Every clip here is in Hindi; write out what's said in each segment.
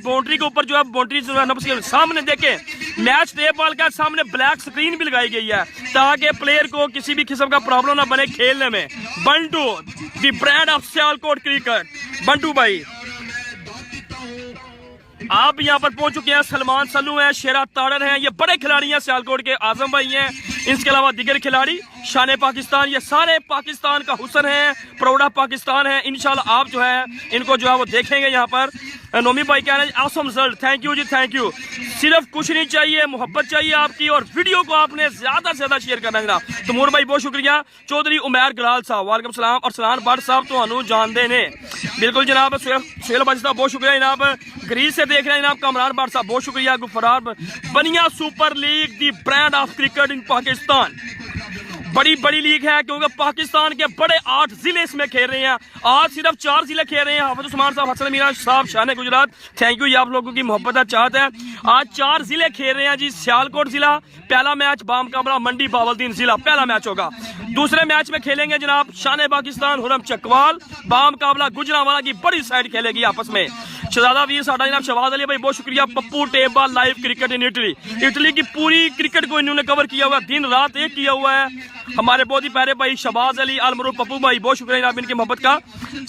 बाउंड्री के ऊपर जो है बाउंड्री के सामने देखें मैच टेप बॉल का सामने ब्लैक स्क्रीन भी लगाई गई है ताकि प्लेयर को किसी भी किस्म का प्रॉब्लम ना बने खेलने में। Bantu the brand of Sialkot cricket, Bantu भाई आप यहाँ पर पहुंच चुके हैं। सलमान सल्लू हैं, शेरा ताड़र हैं, ये बड़े खिलाड़ी हैं सियालकोट के। आजम भाई हैं, इसके अलावा दिगर खिलाड़ी शान पाकिस्तान, ये सारे पाकिस्तान का हुस्न है, प्रौढ़ा पाकिस्तान है। इंशाल्लाह आप जो है इनको जो है वो देखेंगे यहाँ पर। नोमी भाई कह रहे हैं ऑसम रिजल्ट, थैंक यू जी थैंक यू। सिर्फ कुछ नहीं चाहिए, मोहब्बत चाहिए आपकी और वीडियो को आपने ज्यादा से ज्यादा शेयर करना जनाब। तमूर भाई बहुत शुक्रिया। चौधरी उमैर गलाल साहब वालेकुम सलाम और सलान भट्ट साहब तो जानते ने बिल्कुल जनाब। सुहेल भाई साहब बहुत शुक्रिया जनाब। ग्रीस से देख रहे हैं जनाब कमरान भट्ट साहब बहुत शुक्रिया। गुफरार बनिया super league the brand of cricket in Pakistan, बड़ी लीग है क्योंकि पाकिस्तान के बड़े 8 जिले इसमें खेल रहे हैं। आज सिर्फ 4 जिले खेल रहे हैं। हाफिज उस्मान साहब, हसन मीरा साहब, शान गुजरात, थैंक यू। ये आप लोगों की मोहब्बत है, चाहते हैं। आज 4 जिले खेल रहे हैं जी। सियालकोट जिला पहला मैच, बाम काबला मंडी बावलदीन जिला पहला मैच होगा। दूसरे मैच में खेलेंगे जनाब शान पाकिस्तान हुरम चकवाल, बाम काबला गुजरांवाला की बड़ी साइड खेलेगी आपस में। शहजादा वीर साडा जनाब शहबाज अली भाई बहुत शुक्रिया। पप्पू टेबा लाइव क्रिकेट इन इटली की पूरी क्रिकेट को इन्होंने कवर किया हुआ है, दिन रात एक किया हुआ है। हमारे बहुत ही प्यारे भाई शहबाज अली अलमरूफ पप्पू भाई बहुत शुक्रिया जनाब इनकी मोहब्बत का।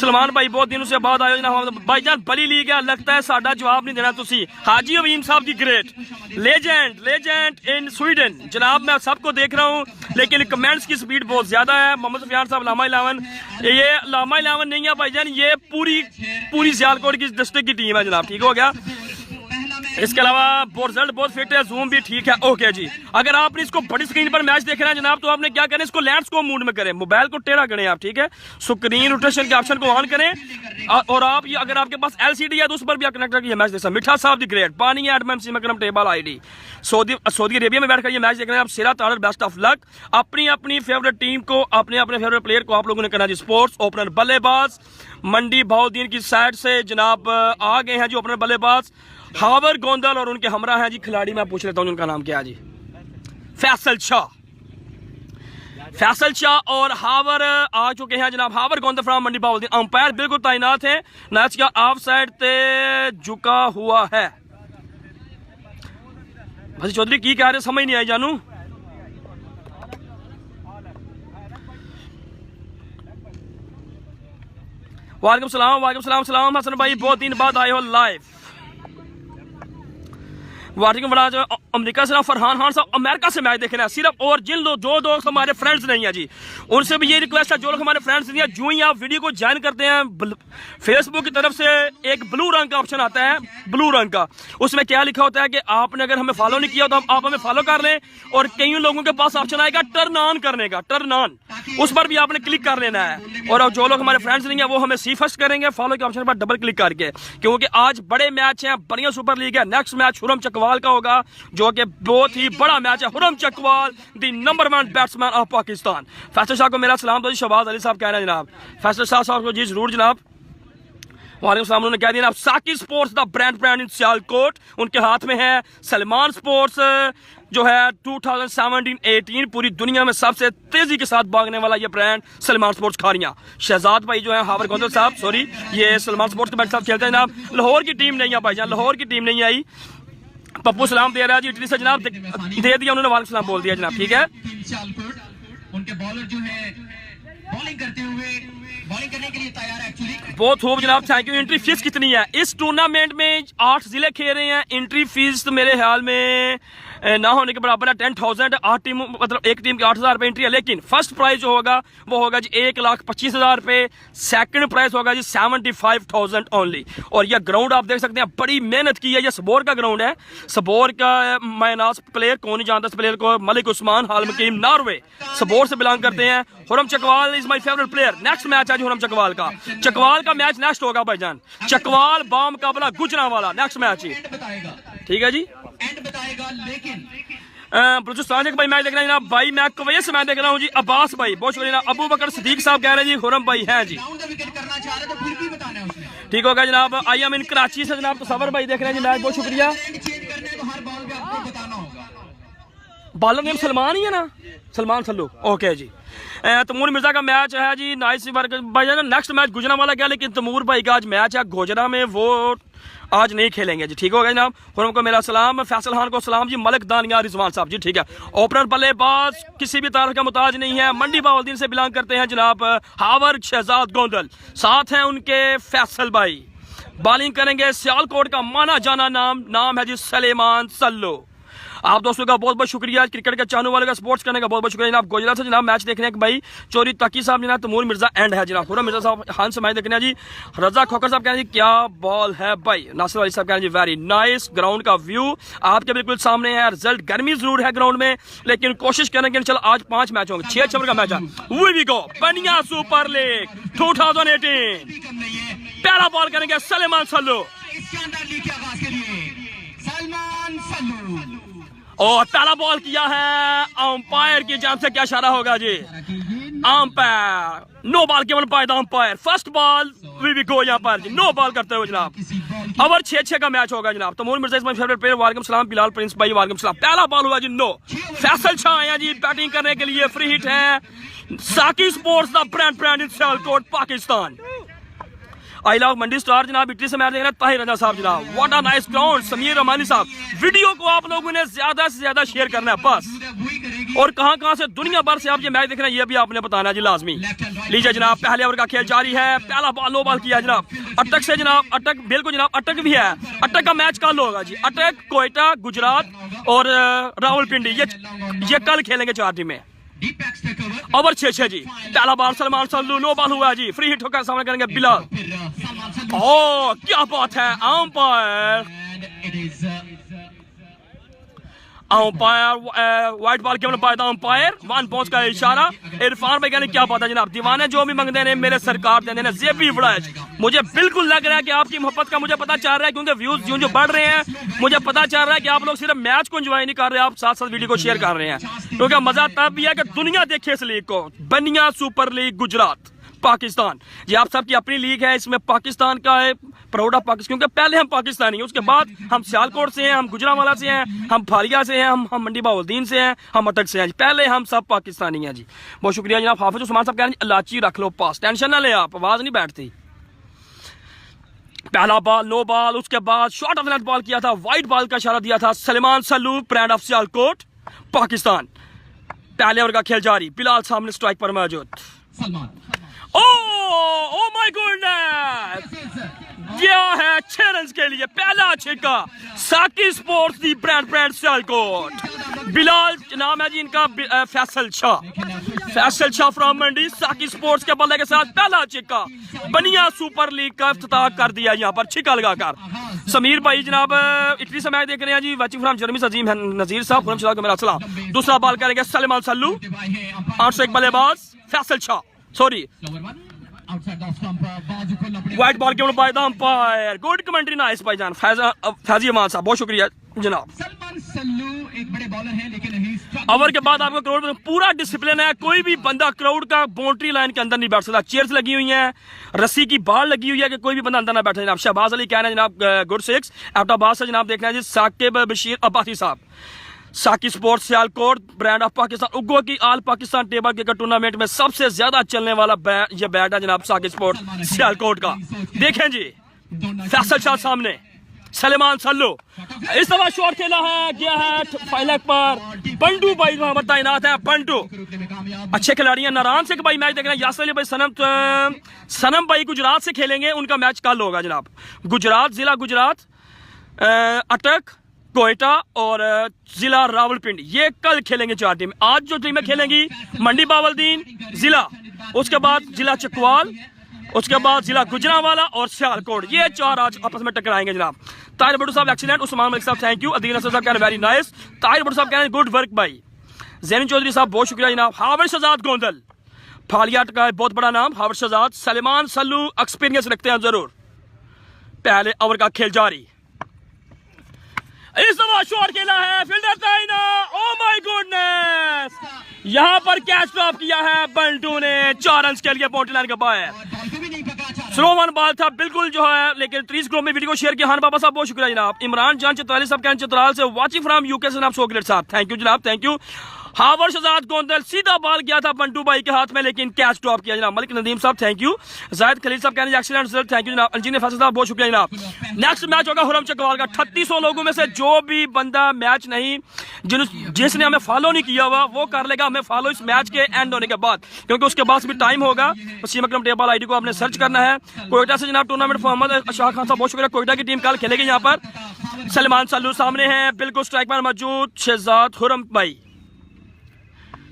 सलमान भाई बहुत दिनों से बाद आए जनाब। भाईजान बड़ी लीग है, लगता है साडा जवाब नहीं देना तुसी। हाजी अवीम साहब the great legend in Sweden जनाब। मैं सबको देख रहा हूँ लेकिन कमेंट्स की स्पीड बहुत ज्यादा है। मोहम्मद सुफियान साहब लामा 11, ये लामा 11 नहीं है भाईजान, ये पूरी सियालकोट की डिस्ट्रिक्ट की टीम है जनाब, ठीक हो गया। इसके अलावा बोर्जल्ट बहुत फिट है, जूम भी ठीक है, ओके जी। अगर आपने इसको बड़ी स्क्रीन पर मैच देख रहे हैं जनाब तो आपने क्या करें, इसको लैंडस्केप मोड में करें, मोबाइल को टेढ़ा करें आप, ठीक है। स्क्रीन रोटेशन के ऑप्शन को ऑन करें और आप ये अगर आपके पास LCD है तो उस पर भी आप कनेक्ट करके मैच देख सकते हैं। मिठा साहब दी ग्रेट, पानी एडमसी मकरम टेबल ID सऊदी अरेबिया में बैठकर ये मैच देख रहे हैं आप। सिरा ताड़र बेस्ट ऑफ लक। अपनी फेवरेट टीम को, अपने फेवरेट प्लेयर को आप लोगों ने करना जी। स्पोर्ट्स ओपनर बल्लेबाज मंडी बाउद्दीन की साइड से जनाब आ गए हैं जो ओपनर बल्लेबाज हावर गोंदल और उनके हमरा हैं जी खिलाड़ी। मैं पूछ लेता हूं उनका नाम क्या है जी। फैसल शाह और हावर आ चुके हैं जनाब। हावर गोंदल फ्रॉम मंडी बाउद्दीन। अंपायर बिल्कुल तैनात है, मैच का ऑफ साइड ते झुका हुआ है। भाई चौधरी की कह रहे समझ नहीं आई जानू। वालेकुम सलाम हसन भाई बहुत दिन बाद आए हो लाइव। वाटिंग बड़ा अमेरिका से फरहान खान साहब अमेरिका से मैच देखना है सिर्फ। और जिन लोग जो दोस्त हमारे फ्रेंड्स नहीं है जी उनसे भी ये रिक्वेस्ट है, जो लोग हमारे फ्रेंड्स नहीं है जो ही आप वीडियो को ज्वाइन करते हैं फेसबुक की तरफ से एक ब्लू रंग का ऑप्शन आता है, ब्लू रंग का, उसमें क्या लिखा होता है कि आपने अगर हमें फॉलो नहीं किया तो आप हमें फॉलो कर लें। और कई लोगों के पास ऑप्शन आएगा टर्न ऑन करने का, टर्न ऑन, उस पर भी आपने क्लिक कर लेना है। और जो लोग हमारे फ्रेंड्स नहीं है वो हमें सी फर्स्ट करेंगे फॉलो के ऑप्शन पर डबल क्लिक करके, क्योंकि आज बड़े मैच हैं, बढ़िया सुपर लीग है। नेक्स्ट मैच हुरम चकवाल का होगा जो कि बहुत ही बड़ा मैच है। Khurram Chakwal the number 1 batsman of Pakistan. Faisal Shah को मेरा सलाम दो जी। शहबाज अली साहब कह रहे हैं जनाब। फैसल शाह साहब को जी जरूर जनाब। वालेकुम सलाम। उन्होंने कह दिया आप साकी स्पोर्ट्स द ब्रांड इन सियालकोट, उनके हाथ में है। सलमान स्पोर्ट्स जो है 2017-18 पूरी दुनिया में सबसे तेजी के साथ भागने वाला ये ब्रांड सलमान स्पोर्ट्स खारियां। शहजाद भाई जो है हावर गोंदल साहब, सॉरी ये सलमान स्पोर्ट्स के बैट साहब खेलते हैं जनाब। लाहौर की टीम नहीं है भाईजान, लाहौर की टीम नहीं आई। पप्पू सलाम दे रहा है जी इटली से जनाब, दे दिया उन्होंने, वालेकुम सलाम बोल दिया जनाब, ठीक है। उनके बॉलर जो है बॉलिंग करते हुए बॉलिंग करने के लिए तैयार है एक्चुअली। बहुत खूब जनाब, थैंक यू। एंट्री फीस कितनी है इस टूर्नामेंट में? 8 जिले खेल रहे हैं। एंट्री फीस तो मेरे ख्याल में ना होने के बराबर है, 10,000। 8 टीम मतलब एक टीम की 8,000 रुपए एंट्री है। लेकिन फर्स्ट प्राइज जो होगा वो होगा जी 1,25,000 रुपए। सेकंड प्राइज होगा जी 75,000 ओनली। और यह ग्राउंड आप देख सकते हैं, बड़ी मेहनत की है। यह सबोर का ग्राउंड है। सबोर का मायनास प्लेयर कौन नहीं जानता इस प्लेयर को, मलिक उस्मान हाल मुकीम नॉर्वे, सबोर से बिलोंग करते हैं। Khurram Chakwal is my favourite player. Next match है हुरम चकवाल का मैच नेक्स्ट होगा भाईजान। चकवाल बाम काबला गुजरांवाला नेक्स्ट मैच ही, ठीक है जी। बलूचिस्तान भाई मैच देख रहे हैं भाई। मैं कुवैत से मैच देख रहा हूँ जी। अब्बास भाई बहुत शुक्रिया। अबू बकर सदीक साहब कह रहे हैं जी हुरम भाई हैं जी, ठीक होगा जनाब। आई एम इन कराची से जनाब तसव्वुर भाई देख रहे हैं जी मैच, बहुत शुक्रिया। बॉलर नेम सलमान ही है ना, सलमान सल्लू, ओके जी। तमूर मिर्जा का मैच है जी नाइस भाई। नेक्स्ट मैच गुजरांवाला गया, लेकिन तमूर भाई का आज मैच है गोजरा में, वो आज नहीं खेलेंगे जी, ठीक हो गया जनाब। खुरम को मेरा सलाम, फैसल खान को सलाम जी, मलिक दानिया रिजवान साहब जी, ठीक है। ओपनर बल्लेबाज किसी भी तरह का मुताज नहीं है, मंडी बावलदीन से बिलोंग करते हैं जनाब हावर शहजाद गोंदल, साथ हैं उनके फैसल भाई। बॉलिंग करेंगे सियालकोट का माना जाना नाम है जी सलेमान सल्लू। आप दोस्तों का बहुत बहुत शुक्रिया, क्रिकेट के चाहने वाले का सपोर्ट करने का बहुत बहुत शुक्रिया जनाब। गुजरात से जनाब मैच देखने के भाई चोरी तकी साहब जनाब, तमूर मिर्जा एंड है जनाब, खुरम मिर्जा साहब खान से मैच देखने जी। रजा खोकर साहब कह रहे हैं जी क्या बॉल है भाई। नासिर अली साहब कह रहे हैं जी वेरी नाइस, ग्राउंड का व्यू आपके बिल्कुल सामने है। रिजल्ट गर्मी जरूर है ग्राउंड में, लेकिन कोशिश करेंगे चलो आज 5 मैच होंगे, 6 ओवर का मैच है। वी गो बनिया सुपर लीग 2018, पहला बॉल करेंगे सलेमान सल्लू और पहला बॉल किया है अंपायर की जान से, क्या इशारा होगा जी, अंपायर नो बॉल केवल पाए umpire. First ball we go यहाँ पर जी, नो बॉल करते हुए जनाब। ओवर 6-6 का मैच होगा जनाब। Taimur Mirza is my favourite player, वालेकुम सलाम। बिलाल प्रिंस भाई वालेकुम सलाम। पहला बॉल हुआ जी नो। फैसल शाह आया जी बैटिंग करने के लिए, फ्री हिट है। साकी sports the brand in Sialkot Pakistan. I love Mandi star जनाब, इटली से मैच देख रहे हैं ताहिर रजा साहब जनाब। What a nice ground, Sameer Ramani साहब। वीडियो को आप लोगों ने ज्यादा से ज्यादा शेयर करना है बस, और कहां से दुनिया भर से आप ये मैच देख रहे हैं ये भी आपने बताना है जी लाजमी। लीजिए जनाब, पहले ओवर का खेल जारी है। पहला बॉल लो बॉल किया जनाब, अटक से जनाब, अटक बिल्कुल जनाब, अटक भी है। अटक का मैच कल होगा जी, अटक कोयटा गुजरात और रावलपिंडी ये कल खेलेंगे 4 टीमें। ओवर 6-6 जी। पहला ball Salman Sallu, no ball हुआ जी, फ्री हिट होकर सामने करेंगे बिलाल। ओ क्या बात है, अंपायर व्हाइट बॉल केवल पाया था अंपायर, 1 पॉइंट का इशारा। इरफान भाई कहने क्या बात है जनाब, दीवाने जो भी मंगते हैं मेरे सरकार दे देने। जेपी बड़ाज, मुझे बिल्कुल लग रहा है कि आपकी मोहब्बत का मुझे पता चल रहा है, क्योंकि व्यूज जो बढ़ रहे हैं मुझे पता चल रहा है कि आप लोग सिर्फ मैच को एंजॉय नहीं कर रहे, आप साथ साथ वीडियो को शेयर कर रहे हैं, क्योंकि मजा तब भी है कि दुनिया देखे इस लीग को। बनिया सुपर लीग गुजरात पाकिस्तान, ये आप सबकी अपनी लीग है, इसमें पाकिस्तान का है, प्राउड ऑफ पाकिस्तान, क्योंकि पहले हम पाकिस्तानी हैं, उसके बाद हम सियालकोट से हैं, हम गुजरावाला से हैं, हम फालिया से हैं, हम मंडी बाउद्दीन से हैं, हम अटक से हैं, पहले हम सब पाकिस्तानी हैं जी। बहुत शुक्रिया जनाब। हाफिज उस्मान साहब कह रहे हैं इलाची रख लो पास, टेंशन ना ले आप, आवाज नहीं बैठती। पहला बॉल नो बॉल, उसके बाद शॉर्ट ऑफ लेंथ बॉल किया था, व्हाइट बॉल का इशारा दिया था सलेमान सल्लू, ब्रांड ऑफ सियालकोट पाकिस्तान। पहले ओवर का खेल जारी, बिलाल सामने स्ट्राइक पर मौजूद। ओ माय गॉडनेस, क्या है 6 रन के लिए पहला छक्का, साकी sports the brand Sialkot. Bilal नाम है जी इनका, फैसल शाह फ्रॉम मंडी, साकी स्पोर्ट्स के बल्ले के साथ पहला छक्का, बनिया सुपर लीग का इफ्तिताह कर दिया यहाँ पर छक्का लगाकर। समीर भाई जनाब इटली से मैच देख रहे हैं जी, वाचिंग फ्रॉम जर्मनी, अजीम है नजीर साहब, खुरम शाह को मेरा सलाम। दूसरा बॉल करेंगे सलेमान सल्लू, 8 से 1 बल्लेबाज Faisal Shah, sorry white ball केवल पाया था अंपायर। गुड कमेंट्री नाइस भाईजान फैजी अमान साहब, बहुत शुक्रिया जनाब। एक बड़े बॉलर हैं, लेकिन ओवर के बाद आपको क्राउड में पूरा डिसिप्लिन है, कोई भी बंदा क्राउड का बाउंड्री लाइन के अंदर नहीं बैठ सकता। चेयर्स लगी हुई हैं, रस्सी की बाड़ लगी हुई है कि कोई भी बंदा अंदर ना बैठे जनाब। शहबाज अली कह रहे हैं जनाब गुड 6, एबटाबाद से जनाब देख रहे हैं जी साकिब बशीर अब्बासी साहब। साकी sports Sialkot brand of Pakistan, उगो की आल पाकिस्तान टेबल क्रिकेट टूर्नामेंट में सबसे ज्यादा चलने वाला ये बैट है जनाब साकी स्पोर्ट्स सियालकोट का। देखें जी फैसल शाह सामने, सलेमान सल्लू इस दफा शॉट खेला है, गया है फाइलक पर, बंटू भाई वहां पर तैनात है। बंटू अच्छे खिलाड़ी हैं, नारायण से भाई मैच देख रहे हैं। यासर अली भाई सनम भाई गुजरात से खेलेंगे, उनका मैच कल होगा जनाब। गुजरात जिला गुजरात, अटक कोयटा और जिला रावलपिंडी, ये कल खेलेंगे 4 टीम। आज जो टीमें खेलेंगी मंडी बावलदीन जिला, उसके बाद जिला चकवाल, उसके बाद जिला गुजरावाला और सियालकोट, ये 4 आज आपस में टकराएंगे जनाब। ताहिर भट्टू साहब एक्सीलेंट, उस्मान मलिक साहब थैंक यू, अदील हसन साहब कह रहे हैं वेरी नाइस, ताहिर भट्टू साहब कह रहे हैं गुड वर्क भाई, जैनी चौधरी साहब बहुत शुक्रिया जनाब। हावर शहजाद गोंदल, फालिया का बहुत बड़ा नाम हावर शहजाद, सलेमान सल्लू एक्सपीरियंस रखते हैं जरूर। पहले ओवर का खेल जारी, इस दफा शॉट खेला है, फील्डर तैना, ओ माय गॉडनेस, यहां पर कैच ड्रॉप किया है बंटू ने, 4 रन के लिए बाउंड्री लाइन का बाहर। स्लो वन बॉल था बिल्कुल जो है, लेकिन 30 ग्रुप में वीडियो को शेयर किया। हान बाबा साहब बहुत शुक्रिया जनाब। इमरान जान चतराली साहब कहते चतराल से, वाचिंग फ्रॉम यूके से जनाब, सो ग्रेट साहब, थैंक यू जनाब, थैंक यू। हावर शहजाद गोंदल सीधा बॉल गया था बंटू भाई के हाथ में, लेकिन कैच ड्रॉप किया जनाब। मलिक नदीम साहब थैंक यू, जाहिद खलील साहब कहने एक्सीलेंट सर, थैंक यू जनाब। इंजीनियर फैसल साहब बहुत शुक्रिया जनाब। नेक्स्ट मैच होगा हुरम चकवाल का। 3600 लोगों में से जो भी बंदा मैच नहीं जिसने हमें फॉलो नहीं किया हुआ वो कर लेगा हमें फॉलो इस मैच के एंड होने के बाद, क्योंकि उसके बाद भी टाइम होगा। वसीम अकरम टेबल आईडी को आपने सर्च करना है। कोयटा से जनाब टूर्नामेंट मोहम्मद शाह खान साहब बहुत शुक्रिया। कोयटा की टीम कल खेलेगी यहाँ पर। सलमान सल्लू सामने है, बिल्कुल स्ट्राइक पर मौजूद शहजाद हुरम भाई।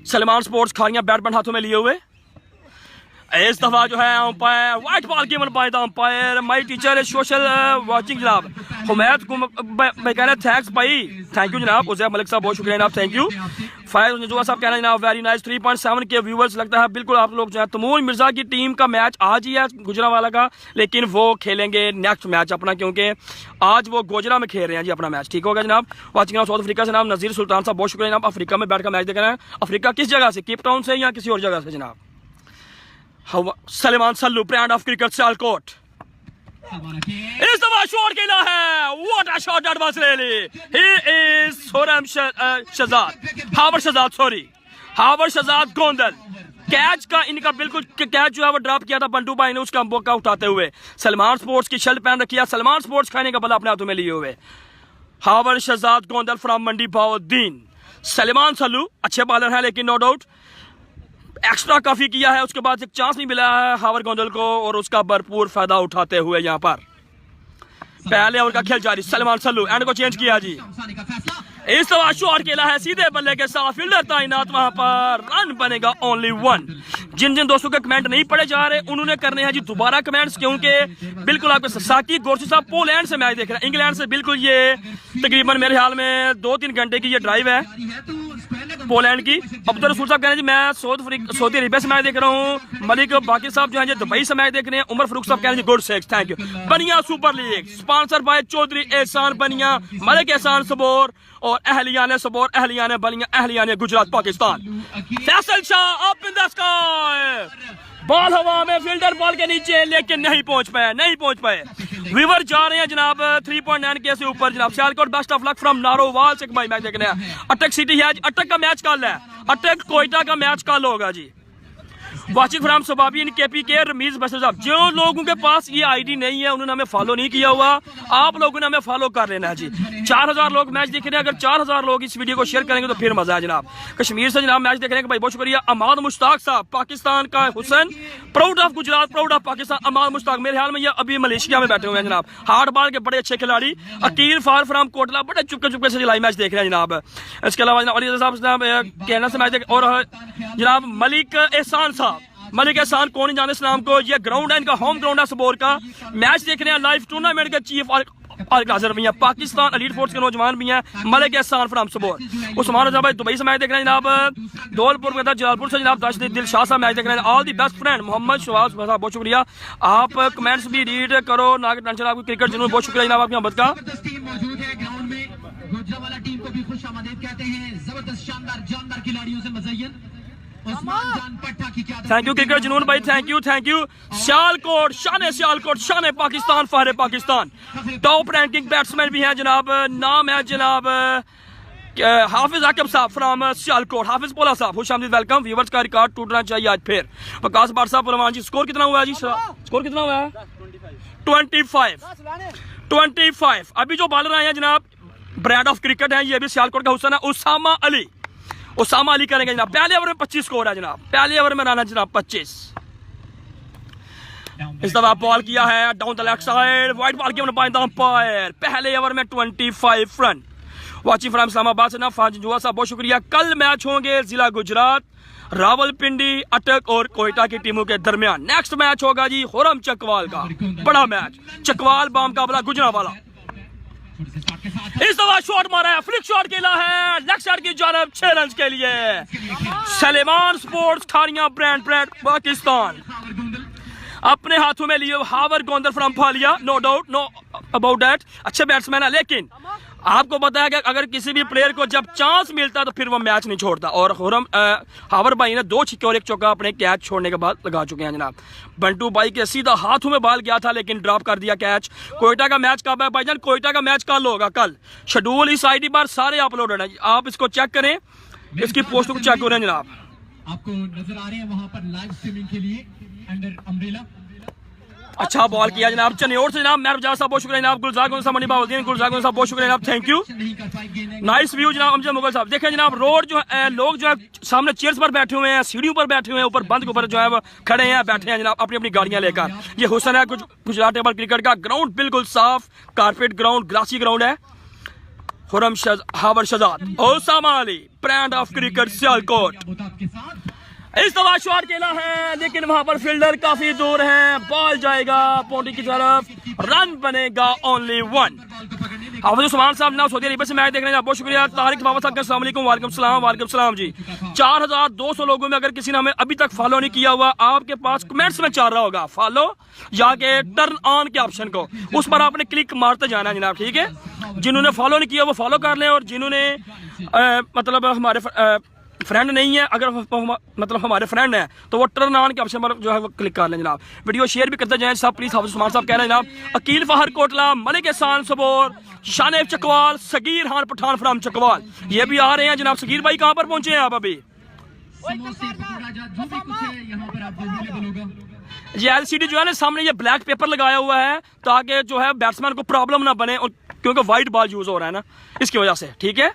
Salman sports Khariyan bat ball हाथों में लिए हुए। इस दफा जो है umpire white ball given by the umpire. My teacher is social watching जनाब। हुमैद मैं कह रहा थैंक्स भाई, थैंक यू जनाब। उजैब मलिक साहब बहुत शुक्रिया जनाब, थैंक यू। फायद नजुआ साहब कहना जनाब वेरी नाइस। 3.7 के व्यूवर्स लगता है बिल्कुल आप लोग जो है। तमूल मिर्जा की टीम का मैच आज ही है गुजरावाला का, लेकिन वो खेलेंगे नेक्स्ट मैच अपना, क्योंकि आज वो गोजरा में खेल रहे हैं जी अपना मैच। ठीक होगा जनाब। वाचिंग साउथ अफ्रीका से जनाब नजीर सुल्तान साहब बहुत शुक्रिया जनाब। अफ्रीका में बैठ कर मैच देख रहे हैं। अफ्रीका किस जगह से, केप टाउन से या किसी और जगह से जनाब। Salman Sallu brand of cricket Sialkot इस दफा शॉट खेला है। What a shot that was really. He is Khurram Shahzad, Hawar Shahzad sorry, Hawar Shahzad Gondal. Catch का इनका बिल्कुल कैच जो है वो ड्रॉप किया था बंटू भाई ने, उसका मौका उठाते हुए सलमान स्पोर्ट्स की शर्ट पहन रखी है। सलमान स्पोर्ट्स खाने का बला अपने हाथों में लिए हुए। हावर शहजाद गोंदल फ्रॉम मंडी भाउद्दीन। सलमान सल्लू अच्छे बॉलर हैं, लेकिन नो डाउट एक्स्ट्रा काफी किया है। उसके बाद एक चांस नहीं मिला है हावर गोंदल को, और उसका भरपूर फायदा उठाते हुए यहाँ पर पहले ओवर का खेल जारी। सलमान सल्लू एंड को चेंज किया जी। इस दफा शॉट खेला है सीधे बल्ले के साथ, फील्डर तैनात वहां पर। रन बनेगा ओनली 1। जिन जिन दोस्तों के कमेंट नहीं पढ़े जा रहे उन्होंने करने हैं जी दोबारा कमेंट्स, क्योंकि बिल्कुल आपके साकी गोरसी साहब पोलैंड से मैच देख रहे हैं, इंग्लैंड से। बिल्कुल ये तकरीबन मेरे ख्याल में 2-3 घंटे की ये ड्राइव है पोलैंड की। अब्दुल रसूल साहब कह रहे हैं जी मैं सऊदी अरेबिया से मैच देख रहा हूँ। मलिक बाकी साहब जो है दुबई से मैच देख रहे हैं। उमर फारूक साहब कह रहे हैं good six, thank you. Baniya super league sponsor by Chaudhry Ehsan Baniya, Malik एहसान सबोर और अहलियाने सबोर, अहलियाने बनिया, अहलियाने Gujrat Pakistan. Faisal Shah up in the sky, ball हवा में, फील्डर बॉल के नीचे, लेकिन नहीं पहुंच पाए। व्यूवर जा रहे हैं जनाब 3.9 के से ऊपर जनाब। Sialkot best of luck from Narowal से भाई मैच देखने हैं। अटक सिटी है, अटक का मैच कल है, अटक कोयटा का मैच कल होगा जी। वाचिंग फ्रॉम सबाबी केपी के रमीज बसर साहब। जो लोगों के पास ये आईडी नहीं है उन्होंने हमें फॉलो नहीं किया हुआ, आप लोगों ने हमें फॉलो कर लेना है जी। 4000 लोग मैच देख रहे हैं, अगर 4000 लोग इस वीडियो को शेयर करेंगे तो फिर मजा है जनाब। कश्मीर से जनाब मैच देख रहे हैं भाई, बहुत शुक्रिया। अमाद मुश्ताक साहब पाकिस्तान का Hussain, proud of Gujrat, proud of Pakistan. Amad Mushtaq मेरे ख्याल में ये अभी मलेशिया में बैठे हुए हैं जनाब। हार्ड बॉल के बड़े अच्छे खिलाड़ी। अकील फार फ्राम कोटला बड़े चुपके से लाइव मैच देख रहे हैं जनाब। इसके अलावा अली साहब कहना से मैच देख, और जनाब मलिक एहसान साहब, मलिक एहसान कौन नहीं जाने इस नाम को। ये ग्राउंड है इनका, होम ग्राउंड है सबोर का। मैच देख रहे हैं लाइव, टूर्नामेंट के चीफ ऑर्गेनाइजर भी हैं, पाकिस्तान एलीट फोर्स के नौजवान भी हैं। मलिक एहसान फ्रॉम सबोर। उस्मान रजा भाई दुबई से मैच देख रहे हैं जनाब। धौलपुर में जलालपुर से जनाब दिल शाह साहब मैच देख रहे हैं। All the best friend Mohammad Shawaz साहब बहुत शुक्रिया। आप कमेंट्स भी रीड करो ना, टेंशन आपकी क्रिकेट जरूर। बहुत शुक्रिया जनाब आपकी मोहब्बत का। मौजूद है ग्राउंड में। गुजरावाला टीम को भी खुश आमदीद कहते हैं। जबरदस्त शानदार जानदार खिलाड़ियों से मुज़य्यन। थैंक यू क्रिकेट जुनून भाई, थैंक यू। सियालकोट शान पाकिस्तान, फहरे पाकिस्तान। टॉप रैंकिंग बैट्समैन भी हैं जनाब। नाम है जनाब हाफिज आकिब साहब फ्रॉम सियालकोट। हाफिज पोला साहब खुश आमदीद, वेलकम। व्यूवर्स का रिकॉर्ड टूटना चाहिए आज फिर। वकास बार साहब परमान जी, स्कोर कितना हुआ है जी? स्कोर कितना हुआ है? 25। अभी जो बॉलर आए हैं जनाब ब्रांड ऑफ क्रिकेट है, ये भी सियालकोट का हुसैन है। उसामा अली करेंगे जनाब। पहले ओवर में 25 स्कोर है जनाब, पहले ओवर में राना जनाब 25। इस दफा बॉल किया है down the left side, white ball given by the umpire. पहले ओवर में 25 रन। वाचिंग फ्रॉम इस्लामाबाद से ना फाजुआ साहब बहुत शुक्रिया। कल मैच होंगे जिला गुजरात, रावलपिंडी, अटक और कोयटा की टीमों के दरमियान। नेक्स्ट मैच होगा जी हुरम चकवाल का बड़ा मैच, चकवाल बामकाबला गुजरावाला। इस दफा शॉट मारा है, फ्लिक शॉट खेला है लेग साइड की जानब 6 रन के लिए। सलेमान स्पोर्ट्स खारियां ब्रांड पाकिस्तान अपने हाथों में लिए। Hawar Gondal from Phalia, no doubt no about that, अच्छे बैट्समैन है, लेकिन आपको पता है कि अगर किसी भी प्लेयर को जब चांस मिलता तो फिर वो मैच नहीं छोड़ता। और हावर भाई ने 2 छक्के और 1 चौका अपने कैच छोड़ने के बाद लगा चुके हैं जनाब। बंटू भाई के सीधा हाथों में बॉल गया था लेकिन ड्रॉप कर दिया कैच। कोयटा का मैच कब है भाईजान? कोयटा का मैच कल होगा, कल शेड्यूल इस आईडी पर सारे अपलोडेड है, आप इसको चेक करें। इसकी पोस्ट को चेक हो रहे हैं जनाब। आपको नजर आ रहे हैं वहां पर लाइव स्ट्रीमिंग के लिए अंडर अम्ब्रेला। अच्छा बॉल किया जनाब चनियोर से जनाब। मेहर जावेद साहब बहुत शुक्रिया जनाब। गुलजार गोविंद साहब, मणिबाउद्दीन गुलजार गोविंद साहब बहुत शुक्रिया जनाब, थैंक यू। नहीं कर पाई गेंद। नाइस व्यू जनाब अमजद मुगल साहब। देखें जनाब रोड जो है, लोग जो है सामने चेयर्स पर बैठे हुए हैं, सीढ़ियों पर बैठे हुए हैं, ऊपर बंद के ऊपर जो है वो खड़े हैं, बैठे हैं जनाब अपनी अपनी गाड़ियां लेकर। ये हुसन है गुजरात टेबल क्रिकेट का ग्राउंड, बिल्कुल साफ कारपेट ग्राउंड, ग्रासी ग्राउंड है। Khurram Hawar Shahzad, Osama Ali, brand of cricket Sialkot. आपके साथ इस दफा शॉट खेला है लेकिन वहां पर फील्डर काफी दूर है। बॉल जाएगा बाउंड्री की तरफ, रन बनेगा ओनली वन। हाफिज उस्मान साहब ना सऊदी अरब से मैच देखने का बहुत शुक्रिया। तारिक बाबा साहब अस्सलाम वालेकुम। वालेकुम सलाम, वालेकुम सलाम जी। 4200 लोगों में अगर किसी ने हमें अभी तक फॉलो नहीं किया हुआ, आपके पास कमेंट्स में चल रहा होगा फॉलो, जाके टर्न ऑन के ऑप्शन को उस पर आपने क्लिक मारते जाना है जनाब, ठीक है। जिन्होंने फॉलो नहीं किया वो फॉलो कर लें, और जिन्होंने मतलब हमारे फ्रेंड नहीं है, अगर मतलब हमारे फ्रेंड है तो वो टर्न ऑन के ऑप्शन पर जो है वो क्लिक कर लें जनाब। वीडियो शेयर भी करते जाएं सब प्लीज। हाफिज उस्मान साहब कह रहे हैं जनाब। अकील फहर कोटला, मलिक एहसान सबोर, शानेब चकवाल, सगीर खान पठान फ्राम चकवाल, ये भी आ रहे हैं जनाब। सगीर भाई कहाँ पर पहुंचे हैं आप अभी? समोसे पकौड़ा जो भी कुछ है यहाँ पर आपको अवेलेबल होगा। ये एलसीडी जो है ना सामने ये ब्लैक पेपर लगाया हुआ है ताकि जो है बैट्समैन को प्रॉब्लम ना बने, क्योंकि व्हाइट बॉल यूज हो रहा है ना इसकी वजह से, ठीक है।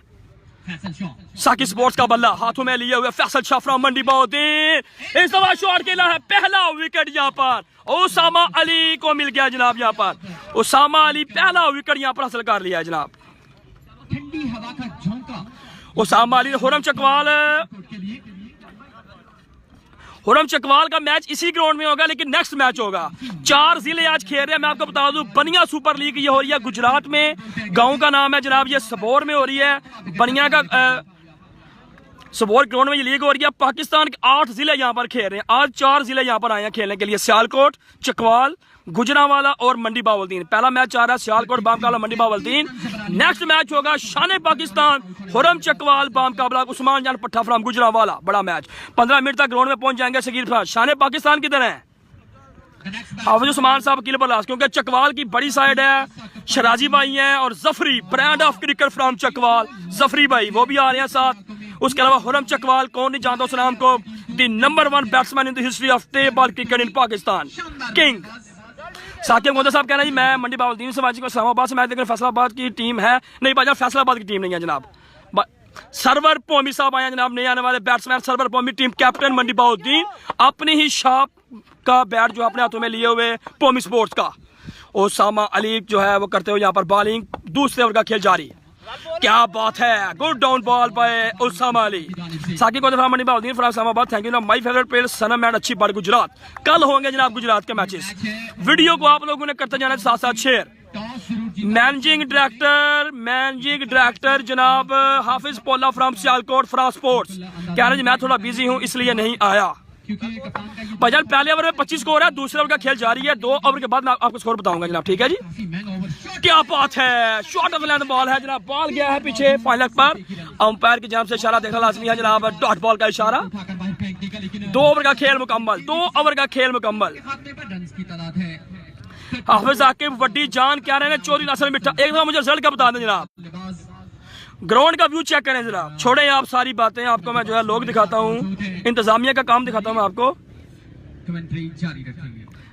फैसल शॉ साकी स्पोर्ट्स का बल्ला हाथों में लिए हुए फैसल शाह फ्रॉम मंडी बाउद्दीन। इस दफा शॉट खेला है, पहला विकेट यहाँ पर ओसामा अली को मिल गया जनाब। यहाँ पर ओसामा अली पहला विकेट यहाँ पर हासिल कर लिया है जनाब। ठंडी हवा का झोंका ओसामा अली ने हुरम चकवाल का मैच इसी ग्राउंड में होगा, लेकिन नेक्स्ट मैच होगा। 4 जिले आज खेल रहे हैं। मैं आपको बता दूं बनिया सुपर लीग ये हो रही है गुजरात में, गांव का नाम है जनाब ये सबोर में हो रही है। बनिया का सबोर ग्राउंड में ये लीग हो रही है। पाकिस्तान के 8 जिले यहाँ पर खेल रहे हैं। आज 4 जिले यहाँ पर आए हैं खेलने के लिए, सियालकोट, चकवाल, गुजरांवाला और मंडी बावलदीन। पहला मैच आ रहा है सियालकोट बामकाबला मंडी बावलदीन। नेक्स्ट मैच होगा शान पाकिस्तान हुरम चकवाल बामकाबला उस्मान जान पट्टा फ्राम गुजरांवाला। बड़ा मैच 15 मिनट तक ग्राउंड में पहुंच जाएंगे सगीर खान। शान पाकिस्तान किधर है? हाफिज उस्मान साहब किले पर, क्योंकि चकवाल की बड़ी साइड है। शराजी भाई हैं और Jafari brand of cricket from Chakwal, Jafari भाई वो भी आ रहे हैं साथ। उसके अलावा हुरम चकवाल, कौन नहीं जानता उस नाम को, the number 1 batsman in the history of table cricket in Pakistan, king. Saqib Gonda साहब कह रहे हैं जी मैं मंडी बावलदीन से को इस्लामाबाद से मैच देख रहे, फैसलाबाद की टीम है नहीं भाईजान, फैसलाबाद की टीम नहीं है जनाब। सरवर पोमी साहब आए जनाब, नए आने वाले batsman server पोमी, team captain Mandi Bahauddin, अपनी ही शॉप का बैट जो अपने हाथों में लिए हुए पोमी स्पोर्ट्स का। ओसामा अली जो है वो करते हुए यहाँ पर बॉलिंग, दूसरे ओवर का खेल जारी। क्या बात है, good down ball by Osama Ali. Saqib Gonda Mandi Bahauddin from Islamabad, thank you ना। My favourite player Sanam and अच्छी बार गुजरात। कल होंगे जनाब गुजरात के मैचेस। वीडियो को आप लोगों ने करते जाना साथ साथ शेयर। मैनेजिंग डायरेक्टर जनाब हाफिज पोला फ्रॉम सियालकोट फ्रांस स्पोर्ट्स कह रहे हैं मैं थोड़ा बिजी हूं इसलिए नहीं आया। भाईजान पहले ओवर में 25 स्कोर है, दूसरे ओवर का खेल जारी है। 2 ओवर के बाद मैं आपको स्कोर बताऊंगा जनाब, ठीक है जी। क्या बात है, शॉट ऑफ लेंथ बॉल है जनाब, बॉल गया है पीछे फाइनल पर। अंपायर की जानिब से इशारा देखना लाजमी है जनाब, डॉट बॉल का इशारा। 2 ओवर का खेल मुकम्मल, 2 ओवर का खेल मुकम्मल। हाफिज आकिब वड्डी जान क्या रहे हैं, चौधरी नासिर मिठा। एक बार मुझे रिजल्ट का बता दें जनाब, ग्राउंड का व्यू चेक करें जनाब। छोड़े आप सारी बातें, आपको मैं जो है लोग दिखाता हूँ, इंतजामिया का काम दिखाता हूँ मैं आपको।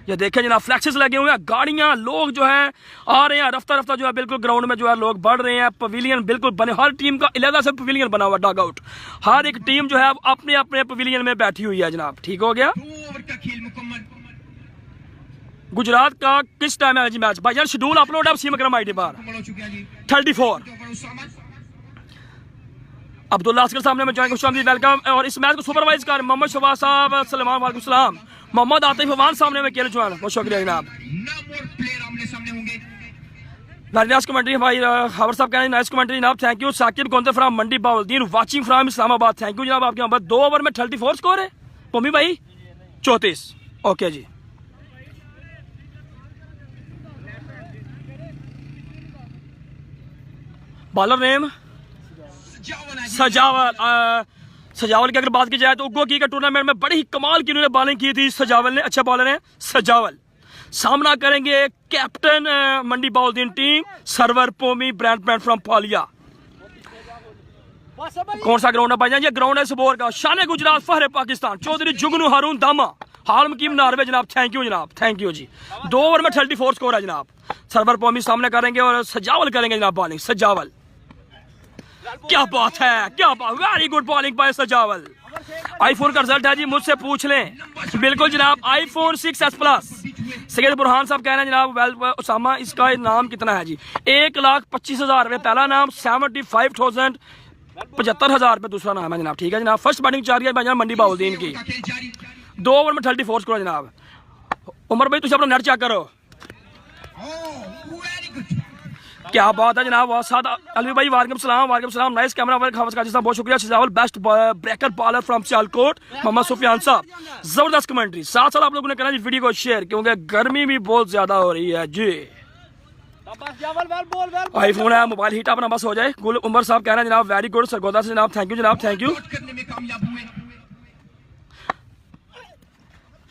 ये देखें जनाब, फ्लैक्सेस लगे हुए हैं, गाड़ियां, लोग जो है आ रहे हैं रफ्ता रफ्ता जो है बिल्कुल ग्राउंड में जो है लोग बढ़ रहे हैं। पवेलियन बिल्कुल बने, हर टीम का अलग से पवेलियन बना हुआ, डग आउट। हर एक टीम जो है अपने अपने पवेलियन में बैठी हुई है जनाब, ठीक हो गया। गुजरात का किस टाइम है जी मैच? भाईजान शेड्यूल अपलोड है सीम अकरम आईडी पर 34। अब्दुल्ला असगर साहब ने ज्वाइन, खुशामदीद, वेलकम। और इस मैच को सुपरवाइज कर मोहम्मद शबाज साहब, सलमान, वालेकुम सलाम। मोहम्मद आतिफ अवान सामने में केल ज्वाइन, बहुत शुक्रिया जनाब। नाइस कमेंट्री भाई हावर साहब कह रहे हैं, नाइस कमेंट्री जनाब, thank you. Saqib Gonde from Mandi Bahauddin watching from Islamabad, thank you जनाब आपके यहाँ पर। 2 ओवर में 34 स्कोर है पोमी भाई, 34। ओके जी। बॉलर नेम सजावल की अगर बात की जाए तो उग्गो की का टूर्नामेंट में बड़ी ही कमाल की उन्होंने बॉलिंग की थी सजावल ने, अच्छा बॉलर है सजावल। सामना करेंगे captain Mandi Bahauddin team Sarwar Pomi brand from Phalia. कौन सा ग्राउंड है भाईजान? ये ग्राउंड है सबोर का। शान गुजरात फहर पाकिस्तान चौधरी जुगनू हारून दामा हाल मकीम नारवे जनाब। थैंक यू जनाब, थैंक यू जी। 2 ओवर में 34 स्कोर है जनाब। सरवर पौमी सामने करेंगे और सजावल करेंगे जनाब बॉलिंग। सजावल, क्या बात है, क्या बात, वेरी गुड बॉलिंग बाय सजावल। आईफोन का रिजल्ट है जी, मुझसे पूछ लें। बिल्कुल जनाब, iPhone 6s plus. Syed Burhan साहब कह रहे हैं जनाब वेल उसामा इसका नाम कितना है जी? 1,25,000 रुपये पहला नाम, 75,000 75,000 रुपये दूसरा नाम है जनाब। ठीक है जनाब। फर्स्ट बैटिंग जा रही है भाईजान मंडी बाउद्दीन की। 2 ओवर में 34 स्कोर जनाब। उमर भाई तुम अपना नेट चेक करो। क्या बात है जनाब। अलवी भाई वालेकुम सलाम, वालेकुम सलाम। Nice camera work Hafiz Qazi साहब, बहुत शुक्रिया। Sajawal best breaker bowler from Sialkot. Mohammad Sufiyan साहब जबरदस्त कमेंट्री। साथ साथ आप लोगों ने करना जी वीडियो को शेयर, क्योंकि गर्मी भी बहुत ज्यादा हो रही है जी। आईफोन है, मोबाइल हीट अपना बस हो जाए। गुल उमर साहब कह रहे हैं जनाब वेरी गुड सरगोदा से जनाब। थैंक यू जनाब, थैंक यू।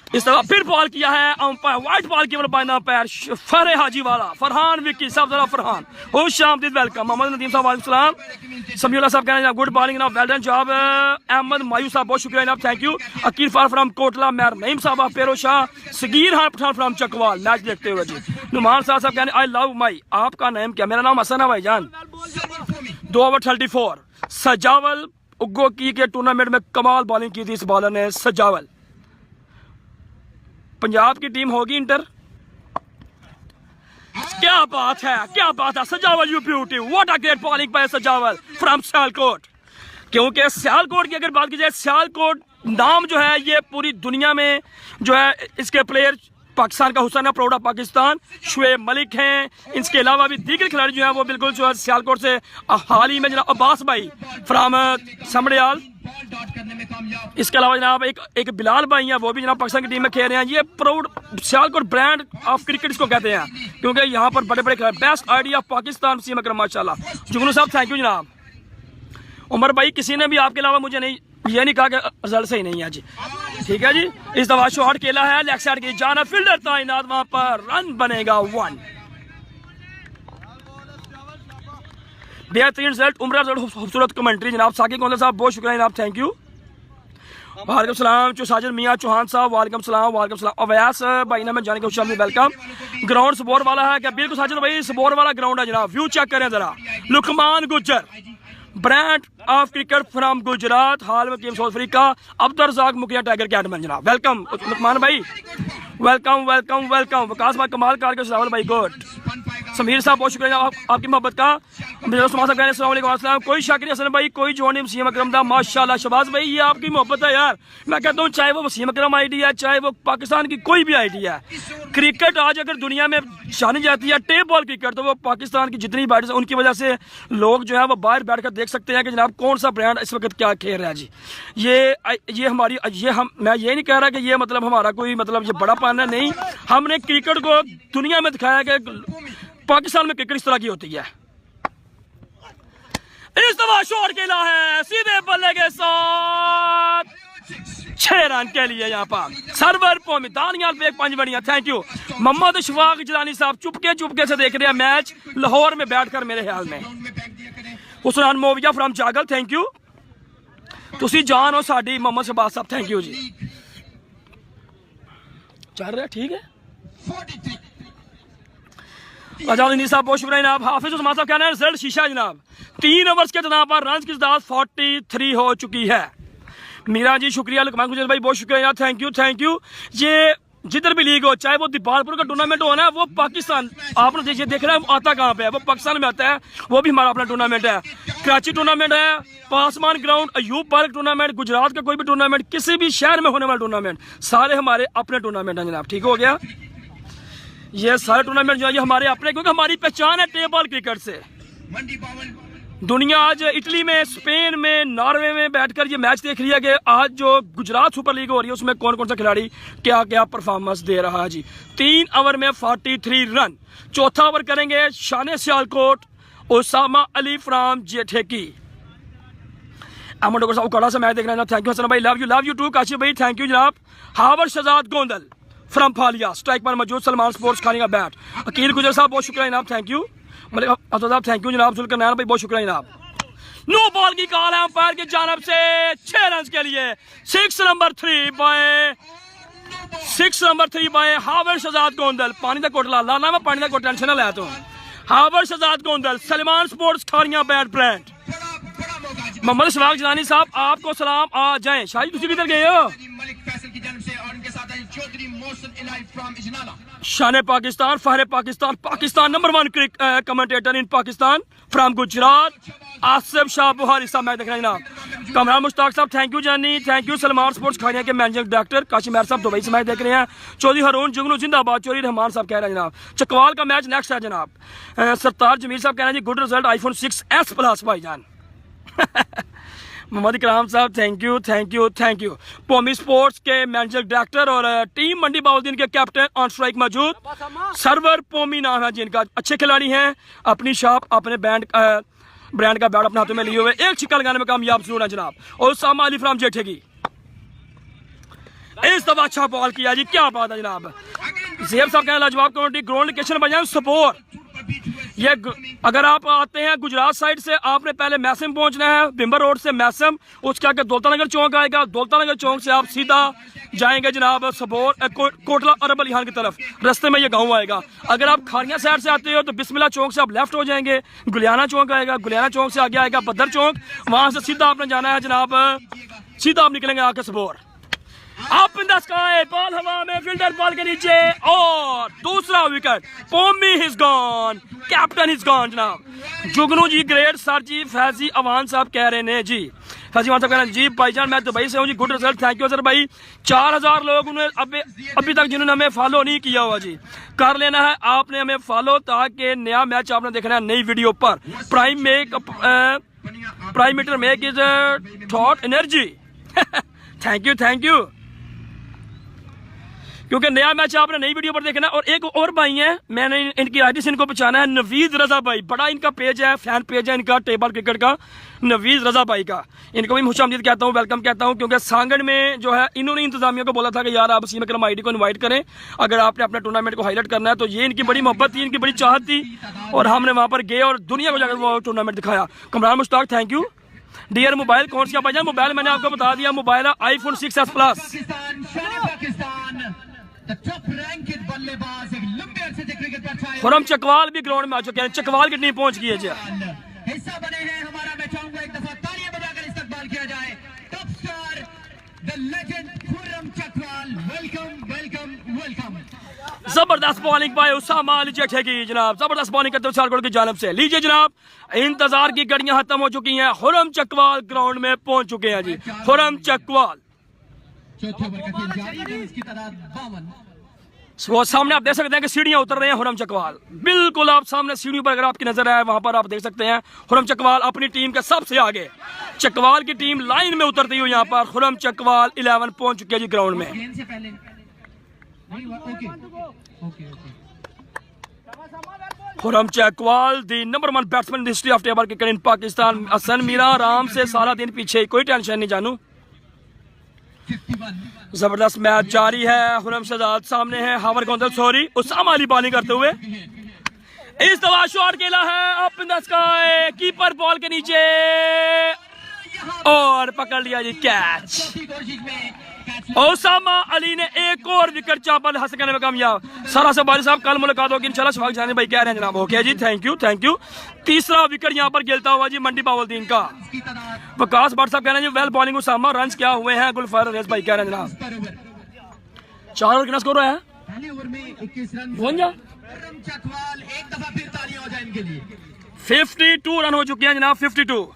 इस तरह फिर बॉल किया है अंपायर, व्हाइट बॉल की बाय अंपायर फरे हाजी वाला फरहान विक्की साहब। जरा फरहान हो शामदीद वेलकम। मोहम्मद नदीम साहब वालेकुम सलाम। समीउल्लाह साहब कह रहे हैं गुड बॉलिंग जनाब, वेल डन जॉब। अहमद मायूस साहब बहुत शुक्रिया जनाब, थैंक यू। अकील फार फ्रॉम कोटला, मैर नईम साहब, पेरो शाह, सगीर हान पठान फ्रॉम चकवाल मैच देखते हुए जी। नुमान साहब कह रहे हैं आई लव माई, आपका नाम क्या? मेरा नाम हसन है भाईजान। 2 ओवर 34। सजावल उग्गो की के टूर्नामेंट में कमाल बॉलिंग की थी इस बॉलर ने सजावल। पंजाब की टीम होगी इंटर। क्या बात है, क्या बात है सजावल, you beauty, what a great bowling bye सजावल फ्रॉम सियालकोट। क्योंकि सियालकोट की अगर बात की जाए, सियालकोट नाम जो है ये पूरी दुनिया में जो है इसके प्लेयर पाकिस्तान का हुसैन है, प्रौढ़ा पाकिस्तान, शुएब मलिक हैं। इसके अलावा भी दीगर खिलाड़ी जो हैं वो बिल्कुल जो है सियालकोट से हाल ही में जनाब अब्बास भाई फ्राम समड़ियाल। इसके अलावा जनाब एक बिलाल भाई हैं, वो भी जनाब पाकिस्तान की टीम में खेल रहे हैं। ये proud Sialkot brand of cricket इसको कहते हैं, क्योंकि यहाँ पर बड़े बड़े खिलाड़ी। बेस्ट आइडिया ऑफ पाकिस्तान सीम अकरम माशाल्लाह। जुगनू साहब थैंक यू जनाब। उमर भाई किसी ने भी आपके अलावा मुझे नहीं ये नहीं कहा कि रिजल्ट सही नहीं है जी। ठीक है जी। इस दफा शॉट खेला है, लेग साइड की जाना, फील्डर तैनात, वहां पर रन बनेगा 1। बेहतरीन रिजल्ट, उम्र रिजल्ट, खूबसूरत कमेंट्री जनाब। साकिब कौंदल साहब बहुत शुक्रिया जनाब, थैंक यू। वालेकुम सलाम साजिद मियाँ चौहान साहब, वालेकुम सलाम, वालेकुम सलाम। अवैस भाई ने मैं जाने के खुश वेलकम। ग्राउंड सबोर वाला है क्या? बिल्कुल साजिद भाई सबोर वाला ग्राउंड है जनाब। व्यू चेक करें जरा। Luqman Gujjar brand of cricket from Gujrat, हाल में team South Africa. Abdul Razzaq मुखिया टाइगर कैटमैन जनाब, वेलकम लुकमान भाई, वेलकम वेलकम वेलकम। विकास भाई कमाल कार सावल भाई गुड। समीर साहब बहुत शुक्रिया आपकी मोहब्बत का। कोई शक नहीं हसन भाई, कोई जो नहीं वसीम अकरम दा माशाल्लाह। शबाज भाई ये आपकी मोहब्बत है यार। मैं कहता हूँ चाहे वो वसीम अकरम आईडी है, चाहे वो पाकिस्तान की कोई भी आईडी है, क्रिकेट आज अगर दुनिया में जानी जाती है टेप बॉल क्रिकेट, तो वो पाकिस्तान की जितनी बैटर्स हैं उनकी वजह से लोग जो है वो बाहर बैठ कर देख सकते हैं कि जनाब कौन सा ब्रांड इस वक्त क्या खेल रहा है जी। ये हमारी मैं ये नहीं कह रहा कि ये मतलब हमारा कोई मतलब ये बड़ा पाना नहीं। हमने क्रिकेट को दुनिया में दिखाया कि पाकिस्तान में क्रिकेट इस तरह की होती है। इस दफा शॉट खेला है सीधे बल्ले के साथ 6 रन के लिए यहाँ पर सरवर पौमी दानियाल पे 5 बढ़िया, थैंक यू। मोहम्मद शफाक जिलानी साहब चुपके चुपके से देख रहे हैं मैच लाहौर में बैठकर मेरे ख्याल में। हुसैन मोविया फ्रॉम जागल, थैंक यू। तुसी जान हो साडी मोहम्मद शहबाज साहब, थैंक यू जी। चल रहा ठीक है। साहब बहुत शुक्रिया जनाब। हाफिज उस्मान साहब कहना है रिजल्ट शीशा जनाब। 3 ओवर्स के जनाब पर रन की तादाद 43 हो चुकी है। मीरा जी शुक्रिया। लुकमान गुजर भाई बहुत शुक्रिया, थैंक यू थैंक यू। ये जिधर भी लीग हो, चाहे वो दीपालपुर का टूर्नामेंट हो ना, वो पाकिस्तान आपने देख रहे हैं आता कहाँ पे है, वो पाकिस्तान में आता है। वो भी हमारा अपना टूर्नामेंट है। कराची टूर्नामेंट है, पासमान ground, Ayub park tournament, Gujrat का कोई भी टूर्नामेंट, किसी भी शहर में होने वाला टूर्नामेंट, सारे हमारे अपने टूर्नामेंट हैं जनाब। ठीक हो गया। ये सारे टूर्नामेंट जो है ये हमारे अपने, क्योंकि हमारी पहचान है टेप बॉल क्रिकेट से। दुनिया आज इटली में, स्पेन में, नॉर्वे में बैठकर ये मैच देख रही है कि आज जो गुजरात सुपर लीग हो रही है उसमें कौन कौन सा खिलाड़ी क्या क्या परफॉर्मेंस दे रहा है जी। 3 ओवर में 43 रन। चौथा ओवर करेंगे शान सियालकोट उसामा अली फ्राम जेठेकी। अहमद डोगर साहब कड़ा सा मैच देख रहे हैं, थैंक यू हसन भाई, लव यू टू काशिफ भाई, थैंक यू जनाब। हावर शहजाद गोंदल फ्रॉम फालिया स्ट्राइक पर मौजूद, सलमान स्पोर्ट्स खाने का बैट। अकील गुजर साहब बहुत शुक्रिया जनाब, थैंक यू। मलिक साहब थैंक यू जनाब। जुल्करनैन भाई बहुत शुक्रिया जनाब। नो बॉल की कॉल है अंपायर की जानब से 6 रन के लिए। 6 नंबर 3 बाय हावर शहजाद गोंदल। पानी का कोटला लाना मैं पानी का कोट टेंशन ना लाया तो हावर Shahzad Gondal Salman sports Khariyan bat brand. Mohammad Shafaq जलानी साहब आपको सलाम आ जाएं। शाही तुम किधर गए हो? मलिक फैसल की जानब से और उनके साथ हैं चौधरी मोहसिन इलाही फ्रॉम इजनाला। शान पाकिस्तान फहर Pakistan Pakistan number 1 commentator in Pakistan from Gujrat Asif Shah Bukhari साहब मैच देख रहे हैं जनाब। कमरान मुश्ताक साहब थैंक यू जानी, थैंक यू। सलमान स्पोर्ट्स खानिया के मैनेजिंग डायरेक्टर काशिमेर साहब दुबई से मैच देख रहे हैं। चौधरी हरून जुगनू जिंदाबाद। चौधरी रहमान साहब कह रहे हैं जनाब चकवाल का मैच नेक्स्ट है जनाब। सरतार जमीर साहब कह रहे हैं जी good result iPhone 6s plus भाईजान। मोहम्मद इकराम साहब thank you thank you thank you. Pomi sports के मैनेजर डायरेक्टर और टीम मंडी बाउद्दीन के कैप्टन ऑन स्ट्राइक मौजूद सर्वर पोमी नाम है जिनका। अच्छे खिलाड़ी हैं, अपनी शॉप अपने ब्रांड का बैट अपने हाथों में लिए हुए एक छिक्का लगाने में कामयाब जरूर है जनाब। और उसामा अली फ्राम जेठे की इस दफा अच्छा बॉल किया जी, क्या बात है जनाब। ज़ेब साहब कहना लाजवाब कमेंट्री। ग्राउंड लोकेशन बजाय सपोर। ये अगर आप आते हैं गुजरात साइड से आपने पहले मैसम पहुंचना है, बिम्बर रोड से मैसम, उसके आगे दौलतानगर चौक आएगा। दौलतानगर चौक से आप सीधा जाएंगे जनाब सबोर कोटला अरब अली खान की तरफ, रास्ते में ये गांव आएगा। अगर आप खारिया साइड से आते हो तो बिस्मिल्लाह चौक से आप लेफ्ट हो जाएंगे, गुलियाना चौक आएगा, गुलियाना चौक से आगे आएगा बदर चौक, वहां से सीधा आपने जाना है जनाब, सीधा आप निकलेंगे आके Sabor. Up in the sky, ball हवा में, फील्डर बॉल के नीचे और दूसरा wicket. Pomi is gone, captain is gone जनाब। जुगनू जी ग्रेट सर जी। फैजी अवान साहब कह रहे हैं जी, फैजी अवान साहब कह रहे हैं जी भाईजान मैं दुबई से हूँ जी, good result thank you sir भाई। 4000 लोग उन्हें अभी तक जिन्होंने हमें फॉलो नहीं किया हुआ जी, कर लेना है आपने हमें फॉलो, ताकि नया मैच आपने देखना है नई वीडियो पर। Prime meter make is thought energy. Thank you thank you, क्योंकि नया मैच आपने नई वीडियो पर देखना। और एक और भाई हैं, मैंने इनकी आईडी से इनको पहचाना है, नवीद रजा भाई। बड़ा इनका पेज है, फैन पेज है इनका टेबल क्रिकेट का, नवीद रजा भाई का। इनको भी खुशामदीद कहता हूँ, वेलकम कहता हूँ, क्योंकि सांगड़ में जो है इन्होंने इंतजामिया को बोला था कि यार आप वसीम अकरम आईडी को इन्वाइट करें अगर आपने अपने टूर्नामेंट को हाईलाइट करना है। तो ये इनकी बड़ी मोहब्बत थी, इनकी बड़ी चाहत थी और हमने वहाँ पर गए और दुनिया को जाकर वो टूर्नामेंट दिखाया। Kamran Mushtaq thank you. Dear mobile कौन सा भाईजान? मोबाइल मैंने आपको बता दिया, मोबाइल है iPhone 6s plus. Khurram Chakwal भी ग्राउंड में आ चुके हैं, चकवाल की टीम पहुंच गई है जी। हिस्सा बने हैं हमारा, मैं चाहूंगा एक दफा तालियां बजाकर इस्तकबाल किया जाए। Top star the legend Khurram Chakwal, welcome welcome welcome. जबरदस्त बॉलिंग बाय उसामा अली जेठे की जनाब, जबरदस्त बॉलिंग करते हुए सालकोट की जानिब से। लीजिए जनाब, इंतजार की घड़ियां खत्म हो चुकी हैं, खुर्रम चकवाल ग्राउंड में पहुंच चुके हैं जी। खुर्रम चकवाल चौथे ओवर का खेल जारी है, इसकी तादाद 52। वो सामने आप देख सकते हैं कि सीढ़ियां उतर रहे हैं खुर्रम चकवाल, बिल्कुल आप सामने सीढ़ियों पर अगर आपकी नजर आए वहां पर आप देख सकते हैं खुर्रम चकवाल अपनी टीम के सबसे आगे। चकवाल की टीम लाइन में उतरती हुई यहाँ पर खुर्रम चकवाल 11 पहुंच चुकी है जी ग्राउंड में। गेंद से पहले okay Khurram Chakwal the number 1 batsman in history of table cricket in Pakistan. Hassan Mira आराम से सारा दिन पीछे, कोई टेंशन नहीं जानू। 51। जबरदस्त मैच जारी है, खुर्रम शहजाद सामने है, हावर गोंदल सॉरी उसामा अली बॉलिंग करते हुए। इस दफा शॉट खेला है up in the sky, keeper ball के नीचे और पकड़ लिया जी कैच। चौथी कोशिश में उसामा अली ने एक और विकेट चापल हासिल करने में कामयाब। सारा से बारी साहब कल मुलाकात होगी इंशाल्लाह, शफाक जानी भाई कह रहे हैं जनाब। ओके जी थैंक यू थैंक यू। तीसरा विकेट यहाँ पर गिरता हुआ जी मंडी बावलदीन का। इसकी तादाद विकास भट्ट साहब कह रहे हैं जी वेल बॉलिंग उसामा, रन क्या हुए हैं गुलफार रेस भाई कह रहे हैं जनाब। 4 ओवर कितना स्कोर है? पहले ओवर में 21 रन। पहुंच जा खुर्रम चकवाल एक दफा फिर तालियां हो जाए इनके लिए। 52 रन हो चुके हैं जनाब, 52।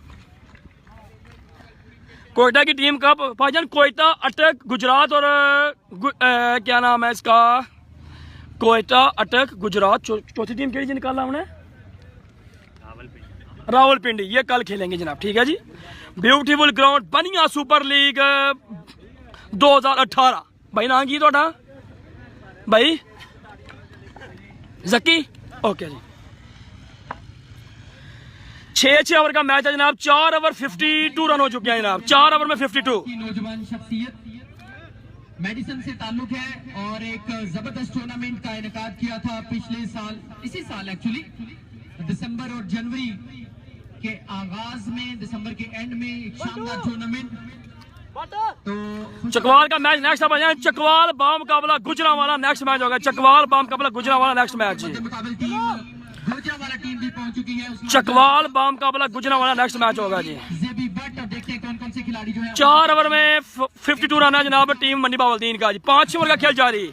कोयटा की टीम कब भाईजान? कोयटा अटक गुजरात और क्या नाम है इसका, कोयटा अटक गुजरात। चौथी टीम केड़ी निकाला हमने? रावलपिंडी। ये कल खेलेंगे जनाब, ठीक है जी। ब्यूटीफुल ग्राउंड बनिया सुपर लीग 2018। भाई नाम की थोड़ा भाई? जकी। ओके जी। 6 ओवर का मैच है जनाब, 4 ओवर 52 रन हो चुके हैं जनाब, 4 ओवर में 52। की नौजवान शख्सियत मेडिसन से ताल्लुक है और एक जबरदस्त टूर्नामेंट का इनेकाद किया था पिछले साल, इसी साल एक्चुअली दिसंबर और जनवरी के आगाज में, दिसंबर के एंड में एक शानदार टूर्नामेंट। तो चकवाल का मैच नेक्स्ट अब है, चकवाल बामुकाबला गुजरांवाला नेक्स्ट मैच होगा। चकवाल बामुकाबला गुजरांवाला नेक्स्ट मैच जी। मुकाबले टीम गुजरांवाला टीम भी पहुंच चुकी है। उसमें चकवाल बामुकाबला गुजरांवाला नेक्स्ट मैच होगा जी। जेबी भट्ट, और देखते हैं कौन कौन से खिलाड़ी जो है 4 ओवर में 52 रन है जनाब टीम मंडी बावलदीन का जी। 5 ओवर का खेल जारी।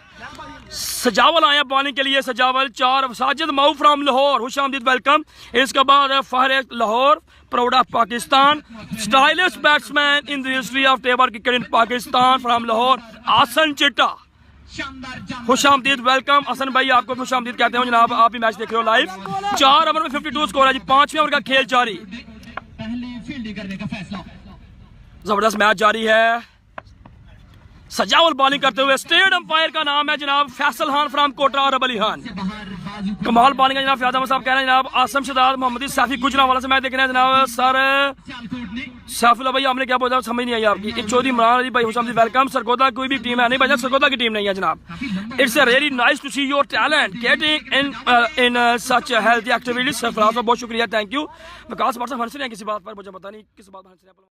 सजावल आया बॉलिंग के लिए, सजावल 4। साजिद माऊ फ्रॉम लाहौर, खुशामदीद वेलकम। इसके बाद फहर Lahore, proud of Pakistan, stylish batsman in the history of table cricket in Pakistan from Lahore, Ahsan Chitta. शानदार जान खुशामदीद वेलकम। हसन भाई आपको खुशामदीद कहते हैं जनाब, आप भी मैच देख रहे हो लाइव। 4 ओवर में 52 स्कोर है जी। 5वें ओवर का खेल जारी। पहले फील्डिंग करने का फैसला। जबरदस्त मैच जारी है। सजावल बॉलिंग करते हुए, स्टेट अंपायर का नाम है जनाब फैसल खान फ्राम कोटरा और अली खान। बाहर बाजू कमाल बॉलिंग है जनाब। फयाद अहमद साहब कह रहे हैं जनाब आसम शदाद मोहम्मदी सैफी गुजरांवाला से मैच देख रहे हैं जनाब। सर सियालकोट ने सैफुल्ला भाई आपने क्या बोला समझ नहीं आई आपकी। चौधरी इमरान अली भाई हुसैन वेलकम। सरगोदा कोई भी टीम है नहीं भाई, सरगोदा की टीम नहीं है जनाब। It's really nice to see your talent getting in such healthy activities. Sarfaraz बहुत शुक्रिया, थैंक यू। विकास व्हाट्सएप हंस रहे हैं किसी बात पर, मुझे पता नहीं किस बात पर हंस रहे हैं।